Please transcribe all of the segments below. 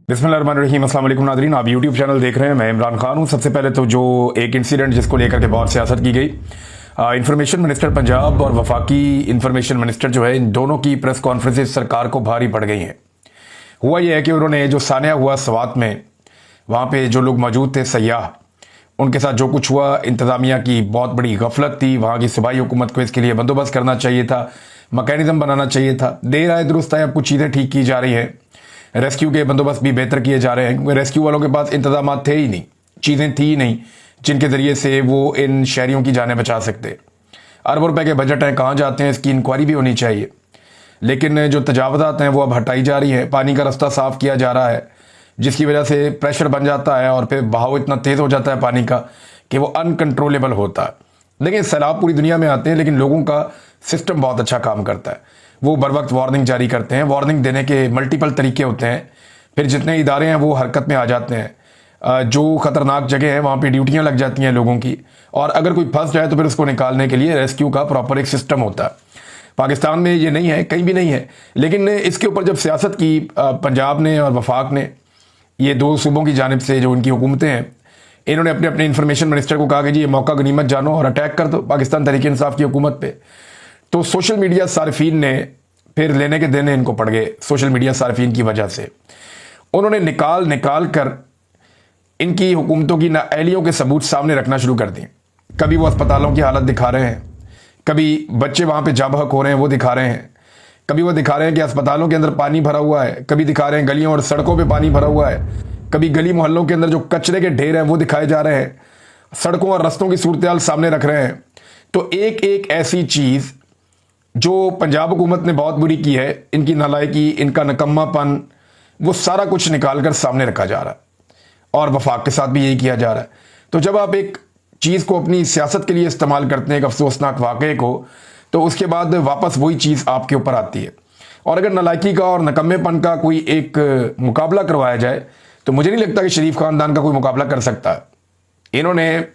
बिस्मिल्लाहिर्रहमानिर्रहीम। अस्सलाम वालेकुम नाज़रीन, आप यूट्यूब चैनल देख रहे हैं। मैं इमरान खान हूं। सबसे पहले तो जो एक इंसिडेंट जिसको लेकर के बहुत सियासत की गई, इंफॉर्मेशन मिनिस्टर पंजाब और वफाकी इंफॉर्मेशन मिनिस्टर जो है, इन दोनों की प्रेस कॉन्फ्रेंसेस सरकार को भारी पड़ गई हैं। हुआ यह है कि उन्होंने जो सानिया हुआ सवात में, वहाँ पे जो लोग मौजूद थे सयाह, उनके साथ जो कुछ हुआ, इंतज़ामिया की बहुत बड़ी गफलत थी। वहाँ की सूबाई हुकूमत को इसके लिए बंदोबस्त करना चाहिए था, मैकेनिज्म बनाना चाहिए था। देर आए दुरुस्त आए, अब कुछ चीज़ें ठीक की जा रही हैं। रेस्क्यू के बंदोबस्त भी बेहतर किए जा रहे हैं, क्योंकि रेस्क्यू वालों के पास इंतजाम थे ही नहीं, चीज़ें थी ही नहीं जिनके ज़रिए से वो इन शहरियों की जानें बचा सकते। अरबों रुपए के बजट हैं, कहाँ जाते हैं इसकी इंक्वायरी भी होनी चाहिए। लेकिन जो तजावज़ात हैं वो अब हटाई जा रही है, पानी का रास्ता साफ़ किया जा रहा है, जिसकी वजह से प्रेशर बन जाता है और फिर बहाव इतना तेज़ हो जाता है पानी का कि वो अनकंट्रोलेबल होता है। देखिए, सैलाब पूरी दुनिया में आते हैं, लेकिन लोगों का सिस्टम बहुत अच्छा काम करता है। वो बर वक्त वार्निंग जारी करते हैं। वार्निंग देने के मल्टीपल तरीके होते हैं। फिर जितने इदारे हैं वो हरकत में आ जाते हैं। जो ख़तरनाक जगह है वहाँ पे ड्यूटियाँ लग जाती हैं लोगों की, और अगर कोई फंस जाए तो फिर उसको निकालने के लिए रेस्क्यू का प्रॉपर एक सिस्टम होता है। पाकिस्तान में ये नहीं है, कहीं भी नहीं है। लेकिन इसके ऊपर जब सियासत की पंजाब ने और वफाक ने, ये दो सूबों की जानिब से जो उनकी हुकूमतें हैं, इन्होंने अपने अपने इंफॉर्मेशन मिनिस्टर को कहा कि जी ये मौका गनीमत जानो और अटैक कर दो पाकिस्तान तहरीक इंसाफ की हुकूमत पे। तो सोशल मीडिया सार्फिन ने फिर लेने के देने इनको पड़ गए। सोशल मीडिया सार्फिन की वजह से उन्होंने निकाल निकाल कर इनकी हुकूमतों की नाअहलियों के सबूत सामने रखना शुरू कर दिए। कभी वो अस्पतालों की हालत दिखा रहे हैं, कभी बच्चे वहाँ पे जाबहक हो रहे हैं वो दिखा रहे हैं, कभी वो दिखा रहे हैं कि अस्पतालों के अंदर पानी भरा हुआ है, कभी दिखा रहे हैं गलियों और सड़कों पे पानी भरा हुआ है, कभी गली मोहल्लों के अंदर जो कचरे के ढेर हैं वो दिखाए जा रहे हैं, सड़कों और रस्तों की सूरत हाल सामने रख रहे हैं। तो एक एक ऐसी चीज़ जो पंजाब हुकूमत ने बहुत बुरी की है, इनकी नालायकी, इनका नकम्मापन, वो सारा कुछ निकाल कर सामने रखा जा रहा है, और वफाक के साथ भी यही किया जा रहा है। तो जब आप एक चीज़ को अपनी सियासत के लिए इस्तेमाल करते हैं, एक अफसोसनाक वाक़े को, तो उसके बाद वापस वही चीज़ आपके ऊपर आती है। और अगर नालायकी का और नकम्मेपन का कोई एक मुकाबला करवाया जाए तो मुझे नहीं लगता कि शरीफ ख़ानदान का कोई मुकाबला कर सकता है। इन्होंने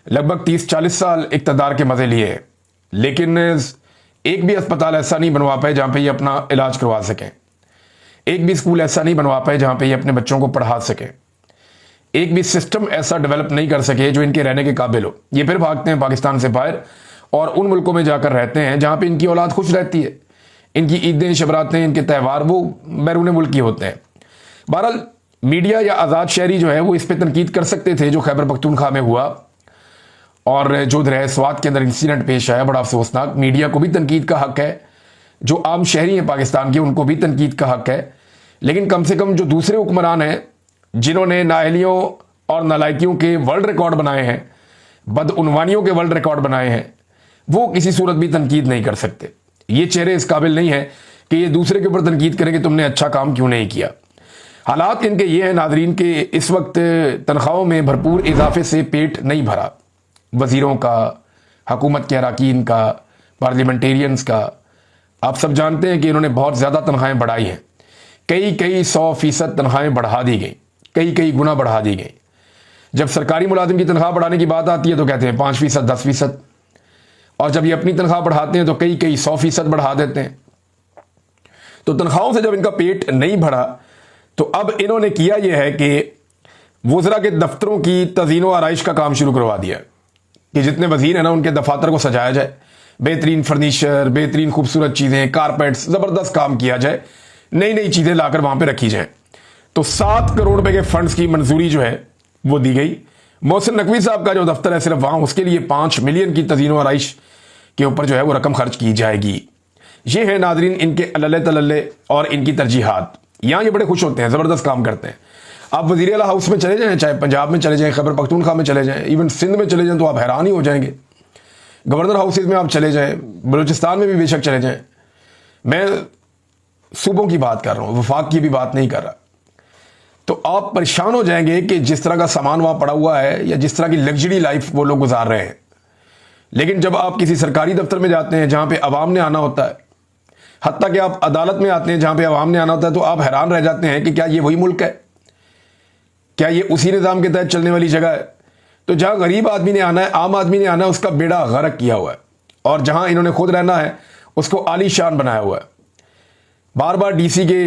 लगभग 30-40 साल इक़्तिदार के मज़े लिए हैं, लेकिन एक भी अस्पताल ऐसा नहीं बनवा पाए जहाँ पे ये अपना इलाज करवा सकें। एक भी स्कूल ऐसा नहीं बनवा पाए जहाँ पे ये अपने बच्चों को पढ़ा सकें। एक भी सिस्टम ऐसा डेवलप नहीं कर सके जो इनके रहने के काबिल हो। ये फिर भागते हैं पाकिस्तान से बाहर और उन मुल्कों में जाकर रहते हैं जहाँ पे इनकी औलाद खुश रहती है। इनकी ईदें, शबरातें, इनके त्यौहार वो बैरून मुल्क की होते हैं। बहरहाल मीडिया या आज़ाद शहरी जो है वो इस पर तनकीद कर सकते थे जो खैबर पख्तूनख्वा में हुआ और जो दरिया स्वात के अंदर इंसिडेंट पेश आया, बड़ा अफसोसनाक। मीडिया को भी तनकीद का हक है, जो आम शहरी हैं पाकिस्तान के उनको भी तनकीद का हक है। लेकिन कम से कम जो दूसरे हुक्मरान हैं जिन्होंने नाअहलियों और नालायकियों के वर्ल्ड रिकॉर्ड बनाए हैं, बदउनवानियों के वर्ल्ड रिकॉर्ड बनाए हैं, वो किसी सूरत भी तनकीद नहीं कर सकते। ये चेहरे इस काबिल नहीं है कि ये दूसरे के ऊपर तनकीद करें कि तुमने अच्छा काम क्यों नहीं किया। हालात इनके ये हैं नाजरीन के इस वक्त तनख्वाहों में भरपूर इजाफे से पेट नहीं भरा। वज़ीरों का, हुकूमत के अरकान का, पार्लियामेंटेरियंस का। आप सब जानते हैं कि इन्होंने बहुत ज़्यादा तनख्वाहें बढ़ाई हैं। कई 100% तनख्वाहें बढ़ा दी गई, कई गुना बढ़ा दी गई। जब सरकारी मुलाजिम की तनख्वाह बढ़ाने की बात आती है तो कहते हैं 5%, 10%, और जब ये अपनी तनख्वाह बढ़ाते हैं तो कई 100% बढ़ा देते हैं। तो तनख्वाहों से जब इनका पेट नहीं भरा तो अब इन्होंने किया यह है कि वज़रा के दफ्तरों की तज़ीन व आराइश का काम शुरू करवा दिया कि जितने वज़ीर हैं ना उनके दफातर को सजाया जाए, बेहतरीन फर्नीचर, बेहतरीन खूबसूरत चीज़ें, कारपेट्स, ज़बरदस्त काम किया जाए, नई नई चीज़ें लाकर वहाँ पे रखी जाए। तो 7 करोड़ रुपए के फंड्स की मंजूरी जो है वो दी गई। मोहसिन नकवी साहब का जो दफ्तर है सिर्फ वहाँ, उसके लिए 5 मिलियन की तज़ीन व आराइश के ऊपर जो है वो रकम खर्च की जाएगी। ये है नाजरीन इनके अल्ले तल्ले और इनकी तरजीहात। यहाँ ये बड़े खुश होते हैं, ज़बरदस्त काम करते हैं। आप वज़ीर आला हाउस में चले जाएँ, चाहे पंजाब में चले जाएँ, खैबर पख्तूनख्वा में चले जाएँ, इवन सिंध में चले जाएँ तो आप हैरान ही हो जाएंगे। गवर्नर हाउसेज में आप चले जाएँ, बलूचिस्तान में भी बेशक चले जाएँ। मैं सूबों की बात कर रहा हूँ, वफाक की भी बात नहीं कर रहा। तो आप परेशान हो जाएंगे कि जिस तरह का सामान वहाँ पड़ा हुआ है या जिस तरह की लग्जरी लाइफ वो लोग गुजार रहे हैं। लेकिन जब आप किसी सरकारी दफ्तर में जाते हैं जहाँ पे अवाम ने आना होता है, हत्ता कि आप अदालत में आते हैं जहाँ पे अवाम ने आना होता है, तो आप हैरान रह जाते हैं कि क्या ये वही मुल्क है, क्या ये उसी निज़ाम के तहत चलने वाली जगह है। तो जहाँ गरीब आदमी ने आना है, आम आदमी ने आना है, उसका बेड़ा गर्क किया हुआ है, और जहाँ इन्होंने खुद रहना है उसको आलीशान बनाया हुआ है। बार बार डीसी के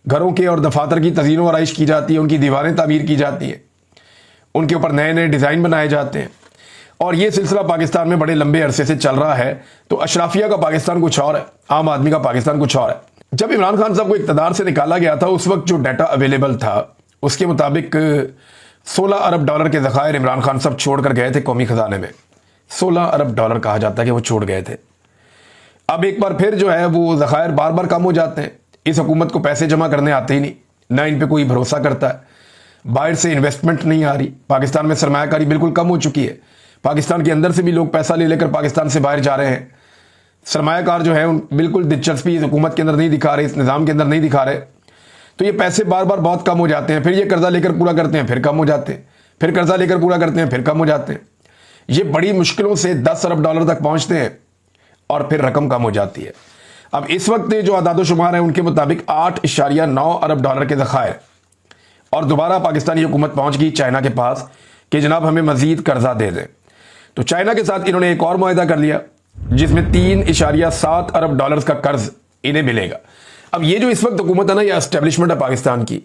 घरों के और दफातर की तज़ीन व आराइश की जाती है, उनकी दीवारें तामीर की जाती हैं, उनके ऊपर नए नए डिज़ाइन बनाए जाते हैं। और ये सिलसिला पाकिस्तान में बड़े लंबे अरसे से चल रहा है। तो अशराफिया का पाकिस्तान कुछ और है, आम आदमी का पाकिस्तान कुछ और है। जब इमरान खान साहब को इक़्तिदार से निकाला गया था, उस वक्त जो डाटा अवेलेबल था उसके मुताबिक 16 अरब डॉलर के ज़खायर इमरान खान साहब छोड़ कर गए थे कौमी खजाने में। 16 अरब डॉलर कहा जाता है कि वो छोड़ गए थे। अब एक बार फिर जो है वो ज़खायर बार बार कम हो जाते हैं। इस हुकूमत को पैसे जमा करने आते ही नहीं, ना इन पे कोई भरोसा करता है, बाहर से इन्वेस्टमेंट नहीं आ रही, पाकिस्तान में सरमायाकारी बिल्कुल कम हो चुकी है। पाकिस्तान के अंदर से भी लोग पैसा ले लेकर पाकिस्तान से बाहर जा रहे हैं। सरमायाकार जो है उन बिल्कुल दिलचस्पी इस हुकूमत के अंदर नहीं दिखा रहे, इस निज़ाम के अंदर नहीं दिखा रहे। तो ये पैसे बार बार बहुत कम हो जाते हैं, फिर ये कर्जा लेकर पूरा करते हैं, फिर कम हो जाते हैं, फिर कर्जा लेकर पूरा करते हैं, फिर कम हो जाते हैं। ये बड़ी मुश्किलों से 10 अरब डॉलर तक पहुंचते हैं और फिर रकम कम हो जाती है। अब इस वक्त जो आदादोशुमार है उनके मुताबिक 8.9 अरब डॉलर के ज़खायर, और दोबारा पाकिस्तानी हुकूमत पहुंच गई चाइना के पास कि जनाब हमें मजीद कर्जा दे दें। तो चाइना के साथ इन्होंने एक और मुआहदा कर लिया जिसमें 3.7 अरब डॉलर का कर्ज इन्हें मिलेगा। अब ये जो इस वक्त हुकूमत है ना, ये एस्टेब्लिशमेंट है पाकिस्तान की,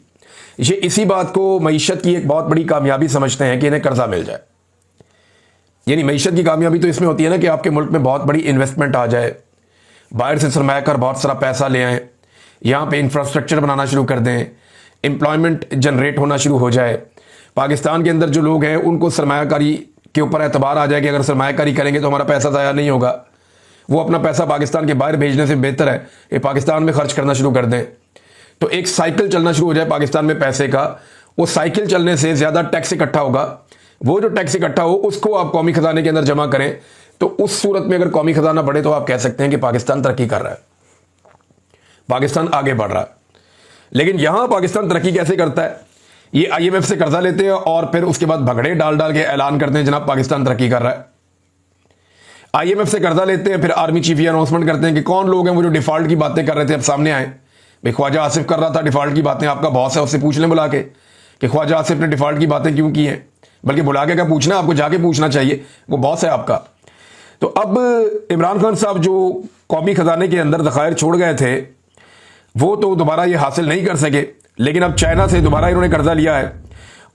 ये इसी बात को मईशत की एक बहुत बड़ी कामयाबी समझते हैं कि इन्हें कर्जा मिल जाए। यानी मईशत की कामयाबी तो इसमें होती है ना कि आपके मुल्क में बहुत बड़ी इन्वेस्टमेंट आ जाए, बाहर से सरमायाकार बहुत सारा पैसा ले आए, यहाँ पे इंफ्रास्ट्रक्चर बनाना शुरू कर दें, एम्प्लॉयमेंट जनरेट होना शुरू हो जाए। पाकिस्तान के अंदर जो लोग हैं उनको सरमायाकारी के ऊपर एतबार आ जाए कि अगर सरमायाकारी करेंगे तो हमारा पैसा ज़ाया नहीं होगा, वो अपना पैसा पाकिस्तान के बाहर भेजने से बेहतर है कि पाकिस्तान में खर्च करना शुरू कर दें। तो एक साइकिल चलना शुरू हो जाए पाकिस्तान में पैसे का। वो साइकिल चलने से ज़्यादा टैक्स इकट्ठा होगा, वो जो टैक्स इकट्ठा हो उसको आप कौमी खजाने के अंदर जमा करें। तो उस सूरत में अगर कौमी खजाना बढ़े तो आप कह सकते हैं कि पाकिस्तान तरक्की कर रहा है, पाकिस्तान आगे बढ़ रहा है। लेकिन यहां पाकिस्तान तरक्की कैसे करता है? ये IMF से कर्जा लेते हैं और फिर उसके बाद भगड़े डाल डाल के ऐलान करते हैं जनाब पाकिस्तान तरक्की कर रहा है। IMF से कर्जा लेते हैं, फिर आर्मी चीफ ये अनाउंसमेंट करते हैं कि कौन लोग हैं वो जो डिफॉल्ट की बातें कर रहे थे अब सामने आए। भाई ख्वाजा आसिफ कर रहा था डिफॉल्ट की बातें, आपका बॉस है, उससे पूछ लें बुला के कि ख्वाजा आसिफ ने डिफॉल्ट की बातें क्यों की हैं। बल्कि बुला के क्या पूछना, आपको जाके पूछना चाहिए, वो बॉस है आपका। तो अब इमरान खान साहब जो कौमी खजाने के अंदर ज़खायर छोड़ गए थे वो तो दोबारा ये हासिल नहीं कर सके। लेकिन अब चाइना से दोबारा इन्होंने कर्जा लिया है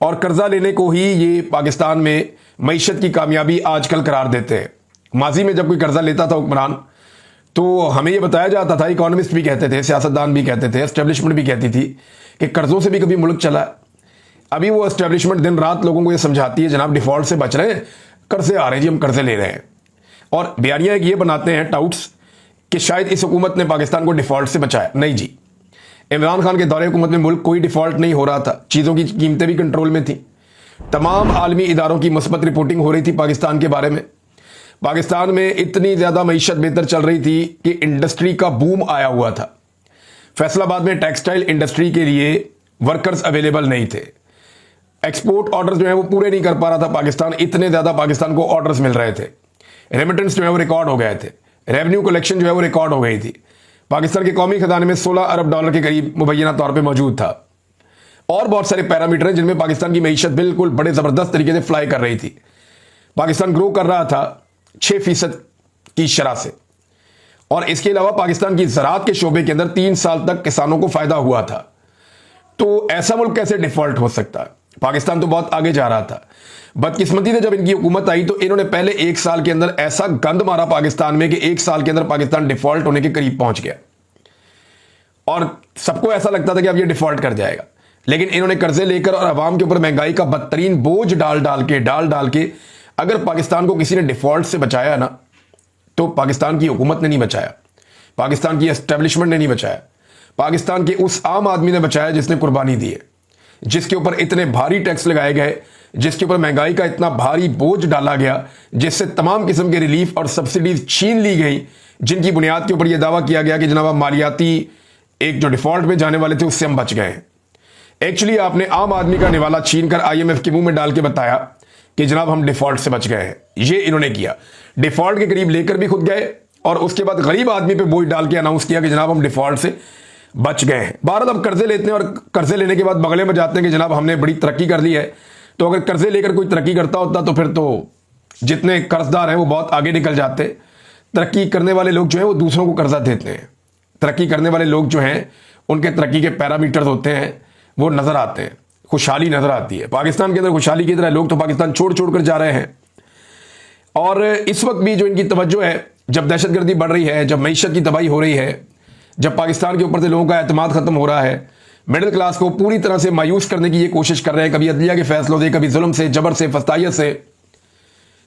और कर्जा लेने को ही ये पाकिस्तान में मईशत की कामयाबी आजकल करार देते हैं। माजी में जब कोई कर्जा लेता था हुक्मरान तो हमें यह बताया जाता था, इकोनॉमिस्ट भी कहते थे, सियासतदान भी कहते थे, एस्टेब्लिशमेंट भी कहती थी कि कर्जों से भी कभी मुल्क चला है। अभी वो एस्टेब्लिशमेंट दिन रात लोगों को ये समझाती है जनाब डिफॉल्ट से बच रहे हैं, कर्जे आ रहे हैं जी, हम कर्जे ले रहे हैं। और बयानिया ये बनाते हैं टाउट्स कि शायद इस हुकूमत ने पाकिस्तान को डिफॉल्ट से बचाया। नहीं जी, इमरान खान के दौरे हुकूमत में मुल्क कोई डिफॉल्ट नहीं हो रहा था, चीज़ों की कीमतें भी कंट्रोल में थी, तमाम आलमी इदारों की मुस्बत रिपोर्टिंग हो रही थी पाकिस्तान के बारे में। पाकिस्तान में इतनी ज़्यादा मईशत बेहतर चल रही थी कि इंडस्ट्री का बूम आया हुआ था। फैसलाबाद में टेक्सटाइल इंडस्ट्री के लिए वर्कर्स अवेलेबल नहीं थे, एक्सपोर्ट ऑर्डर्स जो है वो पूरे नहीं कर पा रहा था पाकिस्तान, इतने ज़्यादा पाकिस्तान को ऑर्डर्स मिल रहे थे। रेमिटेंस जो है वो रिकॉर्ड हो गए थे, रेवेन्यू कलेक्शन जो है वो रिकॉर्ड हो गई थी। पाकिस्तान के कौमी खजाने में 16 अरब डॉलर के करीब मुबैना तौर पे मौजूद था। और बहुत सारे पैरामीटर हैं जिनमें पाकिस्तान की मईशत बिल्कुल बड़े ज़बरदस्त तरीके से फ्लाई कर रही थी। पाकिस्तान ग्रो कर रहा था 6% की शरह से। और इसके अलावा पाकिस्तान की ज़राअत के शोबे के अंदर 3 साल तक किसानों को फ़ायदा हुआ था। तो ऐसा मुल्क कैसे डिफ़ॉल्ट हो सकता है? पाकिस्तान तो बहुत आगे जा रहा था। बदकिस्मती से जब इनकी हुकूमत आई तो इन्होंने पहले 1 साल के अंदर ऐसा गंद मारा पाकिस्तान में कि 1 साल के अंदर पाकिस्तान डिफॉल्ट होने के करीब पहुंच गया और सबको ऐसा लगता था कि अब ये डिफॉल्ट कर जाएगा। लेकिन इन्होंने कर्जे लेकर और अवाम के ऊपर महंगाई का बदतरीन बोझ डाल डाल के अगर पाकिस्तान को किसी ने डिफॉल्ट से बचाया ना तो पाकिस्तान की हुकूमत ने नहीं बचाया, पाकिस्तान की एस्टेब्लिशमेंट ने नहीं बचाया, पाकिस्तान के उस आम आदमी ने बचाया जिसने कुर्बानी दी है, जिसके ऊपर इतने भारी टैक्स लगाए गए, जिसके ऊपर महंगाई का इतना भारी बोझ डाला गया, जिससे तमाम किस्म के रिलीफ और सब्सिडीज छीन ली गई, जिनकी बुनियाद के ऊपर यह दावा किया गया कि जनाब मालियाती एक जो डिफॉल्ट में जाने वाले थे उससे हम बच गए हैं। एक्चुअली आपने आम आदमी का निवाला छीन कर IMF के मुंह में डाल के बताया कि जनाब हम डिफॉल्ट से बच गए हैं। ये इन्होंने किया, डिफॉल्ट के करीब लेकर भी खुद गए और उसके बाद गरीब आदमी पे बोझ डाल के अनाउंस किया कि जनाब हम डिफॉल्ट से बच गए हैं। भारत अब कर्जे लेते हैं और कर्जे लेने के बाद बगले में जाते हैं कि जनाब हमने बड़ी तरक्की कर ली है। तो अगर कर्जे लेकर कोई तरक्की करता होता तो फिर तो जितने कर्जदार हैं वो बहुत आगे निकल जाते। तरक्की करने वाले लोग जो हैं वो दूसरों को कर्जा देते हैं, तरक्की करने वाले लोग जो हैं उनके तरक्की के पैरामीटर्स होते हैं वो नजर आते हैं, खुशहाली नजर आती है। पाकिस्तान के अंदर खुशहाली की तरह लोग तो पाकिस्तान छोड़ छोड़ कर जा रहे हैं। और इस वक्त भी जो इनकी तवज्जो है, जब दहशतगर्दी बढ़ रही है, जब मईशत की तबाही हो रही है, जब पाकिस्तान के ऊपर से लोगों का एतमाद खत्म हो रहा है, मिडिल क्लास को पूरी तरह से मायूस करने की ये कोशिश कर रहे हैं, कभी अदलिया के फैसलों से, कभी जुल्म से, जबर से, फस्तायत से,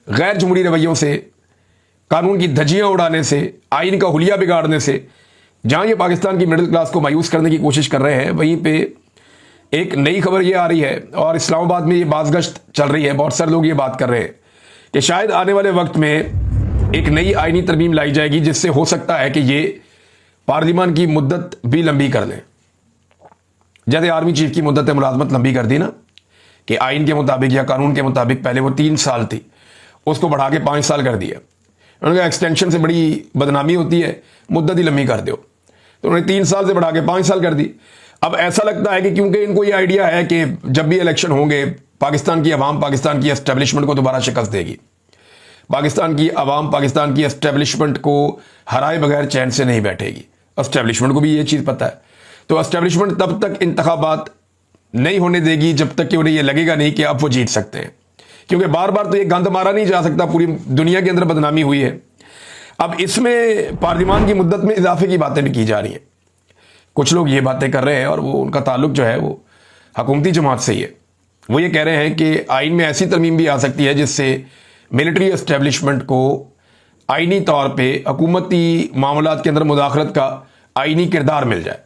गैर जमहूरी रवैयों से, कानून की धज्जियां उड़ाने से, आइन का हुलिया बिगाड़ने से। जहां ये पाकिस्तान की मिडिल क्लास को मायूस करने की कोशिश कर रहे हैं, वहीं पे एक नई खबर ये आ रही है और इस्लामाबाद में ये बाज़गश्त चल रही है। बहुत सारे लोग ये बात कर रहे हैं कि शायद आने वाले वक्त में एक नई आईनी तरमीम लाई जाएगी, जिससे हो सकता है कि ये पार्लियामान की मुद्दत भी लंबी कर लें। जैसे आर्मी चीफ की मुद्दत मुलाजमत लंबी कर दी ना, कि आइन के मुताबिक या कानून के मुताबिक पहले वो 3 साल थी, उसको बढ़ा के 5 साल कर दिया। उन्होंने कहा एक्सटेंशन से बड़ी बदनामी होती है, मुद्दत ही लंबी कर दो, तो उन्होंने 3 साल से बढ़ा के 5 साल कर दी। अब ऐसा लगता है कि क्योंकि इनको ये आइडिया है कि जब भी इलेक्शन होंगे, पाकिस्तान की अवाम पाकिस्तान की एस्टेब्लिशमेंट को दोबारा शिकस्त देगी। पाकिस्तान की अवाम पाकिस्तान की एस्टेब्लिशमेंट को हराए बगैर चैन से नहीं बैठेगी। एस्टेब्लिशमेंट को भी ये चीज़ पता है, तो एस्टेब्लिशमेंट तब तक इंतखाबात नहीं होने देगी जब तक कि उन्हें यह लगेगा नहीं कि अब वो जीत सकते हैं, क्योंकि बार बार तो ये गंद मारा नहीं जा सकता, पूरी दुनिया के अंदर बदनामी हुई है। अब इसमें पार्लियामान की मुद्दत में इजाफे की बातें भी की जा रही हैं। कुछ लोग ये बातें कर रहे हैं और वो उनका ताल्लुक जो है वो हुकूमती जमात से ही है। वो ये कह रहे हैं कि आइन में ऐसी तरमीम भी आ सकती है जिससे मिलिट्री एस्टेब्लिशमेंट को आइनी तौर पे हुकूमती मामलात के अंदर मुदाखलत का आइनी किरदार मिल जाए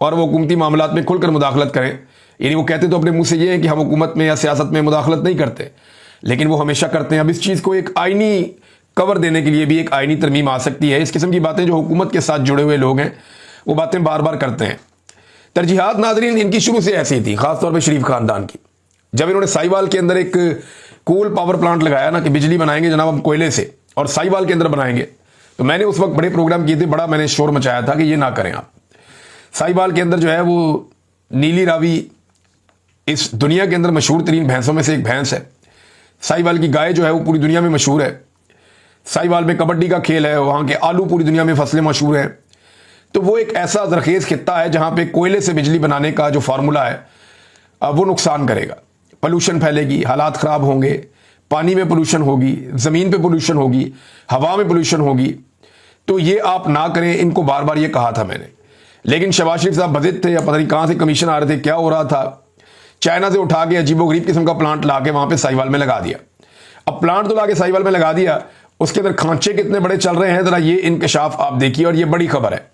और वो हुकूमती मामलात में खुलकर मुदाखलत करें। यानी वो कहते तो अपने मुंह से ये है कि हम हुकूमत में या सियासत में मुदाखलत नहीं करते, लेकिन वो हमेशा करते हैं। अब इस चीज़ को एक आइनी कवर देने के लिए भी एक आइनी तरमीम आ सकती है। इस किस्म की बातें जो हुकूमत के साथ जुड़े हुए लोग हैं वो बातें बार बार करते हैं। तरजीहात नाजरीन इनकी शुरू से ऐसी थी, खासतौर पर शरीफ खानदान की। जब इन्होंने साहिवाल के अंदर एक कोल पावर प्लांट लगाया ना कि बिजली बनाएंगे जनाब हम कोयले से और साहिवाल के अंदर बनाएंगे, तो मैंने उस वक्त बड़े प्रोग्राम किए थे, बड़ा मैंने शोर मचाया था कि ये ना करें आप। साहिवाल के अंदर जो है वो नीली रावी इस दुनिया के अंदर मशहूर तरीन भैंसों में से एक भैंस है। साहिवाल की गाय जो है वो पूरी दुनिया में मशहूर है। साहिवाल में कबड्डी का खेल है, वहाँ के आलू पूरी दुनिया में फसलें मशहूर हैं। तो वो एक ऐसा जरखेज खित्ता है जहाँ पे कोयले से बिजली बनाने का जो फार्मूला है वो नुकसान करेगा, पोल्यूशन फैलेगी, हालात ख़राब होंगे, पानी में पोल्यूशन होगी, ज़मीन पे पोल्यूशन होगी, हवा में पोल्यूशन होगी। तो ये आप ना करें, इनको बार बार ये कहा था मैंने। लेकिन शहबाज शरीफ साहब बजित थे या पता नहीं कहाँ से कमीशन आ रहे थे, क्या हो रहा था, चाइना से उठा के अजीबोगरीब किस्म का प्लांट ला के वहाँ पर साहिवाल में लगा दिया। अब प्लांट तो ला के साहिवाल में लगा दिया, उसके अंदर खांचे कितने बड़े चल रहे हैं ज़रा ये इंकशाफ आप देखिए। और ये बड़ी खबर है,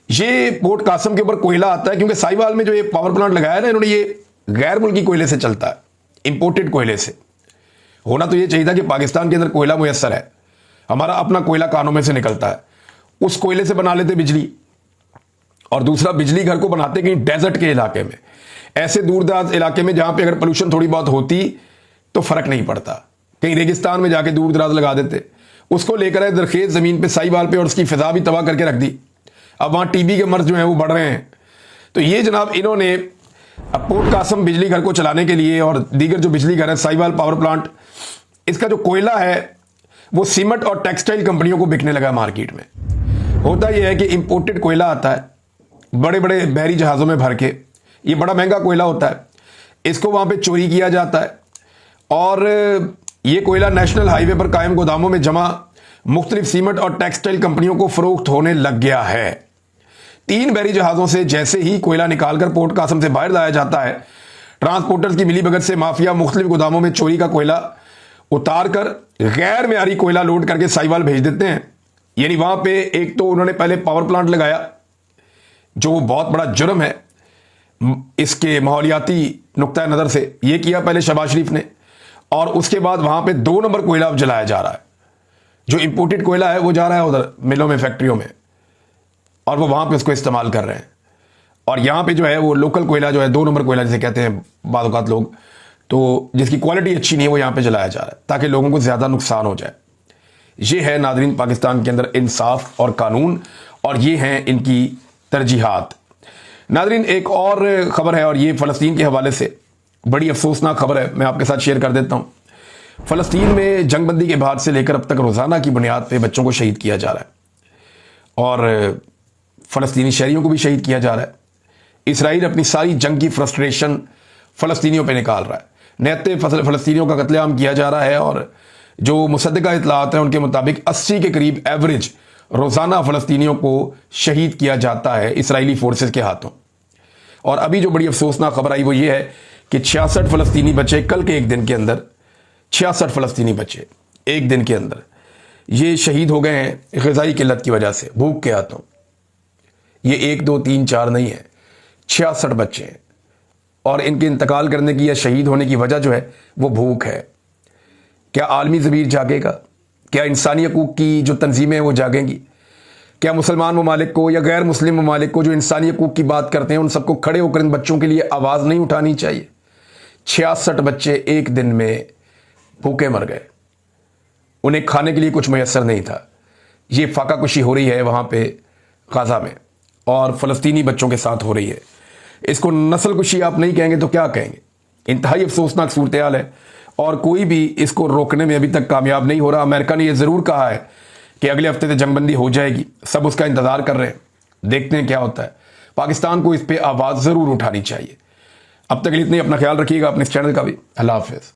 ये पोर्ट कासम के ऊपर कोयला आता है, क्योंकि साहिवाल में जो ये पावर प्लांट लगाया ना इन्होंने, ये गैर मुल्की कोयले से चलता है, इंपोर्टेड कोयले से। होना तो ये चाहिए था कि पाकिस्तान के अंदर कोयला मुयस्सर है, हमारा अपना कोयला कानों में से निकलता है, उस कोयले से बना लेते बिजली। और दूसरा, बिजली घर को बनाते कहीं डेजर्ट के इलाके में, ऐसे दूर दराज इलाके में जहां पे अगर पोल्यूशन थोड़ी बहुत होती तो फर्क नहीं पड़ता, कहीं रेगिस्तान में जाके दूर दराज लगा देते। उसको लेकर आए दरखेज जमीन पे साहिवाल पे और उसकी फिजा भी तबाह करके रख दी। अब वहां टीबी के मर्ज जो है वो बढ़ रहे हैं। तो ये जनाब इन्होंने अब पोर्ट कासम बिजली घर को चलाने के लिए और दीगर जो बिजली घर है, साहिवाल पावर प्लांट, इसका जो कोयला है वो सीमेंट और टेक्सटाइल कंपनियों को बिकने लगा मार्केट में। होता यह है कि इंपोर्टेड कोयला आता है बड़े बड़े बहरी जहाज़ों में भर के, ये बड़ा महंगा कोयला होता है, इसको वहाँ पे चोरी किया जाता है और ये कोयला नेशनल हाईवे पर कायम गोदामों में जमा मुख्तलिफ सीमेंट और टेक्सटाइल कंपनियों को फरोख्त होने लग गया है। 3 बहरी जहाज़ों से जैसे ही कोयला निकालकर पोर्ट कासम से बाहर लाया जाता है, ट्रांसपोर्टर्स की मिलीभगत से माफिया मुख्तलिफ गोदामों में चोरी का कोयला उतार कर गैर मेयारी कोयला लोड करके साहिवाल भेज देते हैं। यानी वहाँ पे एक तो उन्होंने पहले पावर प्लांट लगाया, जो बहुत बड़ा जुर्म है इसके माहौलियाती नुक्ता नज़र से, ये किया पहले शहबाज शरीफ ने, और उसके बाद वहाँ पे 2 नंबर कोयला अब जलाया जा रहा है। जो इंपोर्टेड कोयला है वो जा रहा है उधर मिलों में, फैक्ट्रियों में, और वो वहाँ पे उसको इस्तेमाल कर रहे हैं। और यहाँ पे जो है वो लोकल कोयला जो है 2 नंबर कोयला जिसे कहते हैं बाद औक़ात लोग, तो जिसकी क्वालिटी अच्छी नहीं है वो यहाँ पे जलाया जा रहा है ताकि लोगों को ज़्यादा नुकसान हो जाए। ये है नाज़रीन पाकिस्तान के अंदर इंसाफ और कानून, और ये हैं इनकी तरजीहात। नाज़रीन एक और ख़बर है और ये फ़लस्तीन के हवाले से बड़ी अफसोसनाक खबर है, मैं आपके साथ शेयर कर देता हूँ। फ़लस्तीन में जंगबंदी के बाद से लेकर अब तक रोज़ाना की बुनियाद पे बच्चों को शहीद किया जा रहा है और फ़लस्तीनी शहरियों को भी शहीद किया जा रहा है। इसराइल अपनी सारी जंग की फ्रस्ट्रेशन फ़लस्तीनियों पे निकाल रहा है। निहत्ते फ़लस्तीनियों का कत्लेआम किया जा रहा है और जो मुसद्दका इतलात हैं उनके मुताबिक 80 के करीब एवरेज रोज़ाना फ़लस्तीनियों को शहीद किया जाता है इसराइली फोर्सेस के हाथों। और अभी जो बड़ी अफसोसनाक खबर आई वो ये है कि 66 फ़लस्तीनी बच्चे कल के एक दिन के अंदर 66 फ़लस्तीनी बच्चे एक दिन के अंदर ये शहीद हो गए हैं ग़िज़ाई किल्लत की वजह से, भूख के हाथों। ये 1 2 3 4 नहीं है, 66 बच्चे हैं और इनके इंतकाल करने की या शहीद होने की वजह जो है वो भूख है। क्या आलमी ज़मीर जागेगा? क्या इंसानी हकूक़ की जो तंजीमें हैं वो जागेंगी? क्या मुसलमान ममालिक को या गैर मुस्लिम ममालिक को जो इंसानी हकूक़ की बात करते हैं उन सबको खड़े होकर इन बच्चों के लिए आवाज़ नहीं उठानी चाहिए? 66 बच्चे एक दिन में भूखे मर गए, उन्हें खाने के लिए कुछ मैसर नहीं था। ये फाका कुशी हो रही है वहाँ पे गाज़ा में और फ़लस्तीनी बच्चों के साथ हो रही है। इसको नस्ल कुशी आप नहीं कहेंगे तो क्या कहेंगे? इंतहाई अफसोसनाक सूरत हाल है और कोई भी इसको रोकने में अभी तक कामयाब नहीं हो रहा। अमेरिका ने यह ज़रूर कहा है कि अगले हफ्ते से जंगबंदी हो जाएगी, सब उसका इंतज़ार कर रहे हैं, देखते हैं क्या होता है। पाकिस्तान को इस पर आवाज़ ज़रूर उठानी चाहिए। अब तक के लिए इतनी, अपना ख्याल रखिएगा, अपने इस चैनल का भी। अल्लाह हाफ़िज़।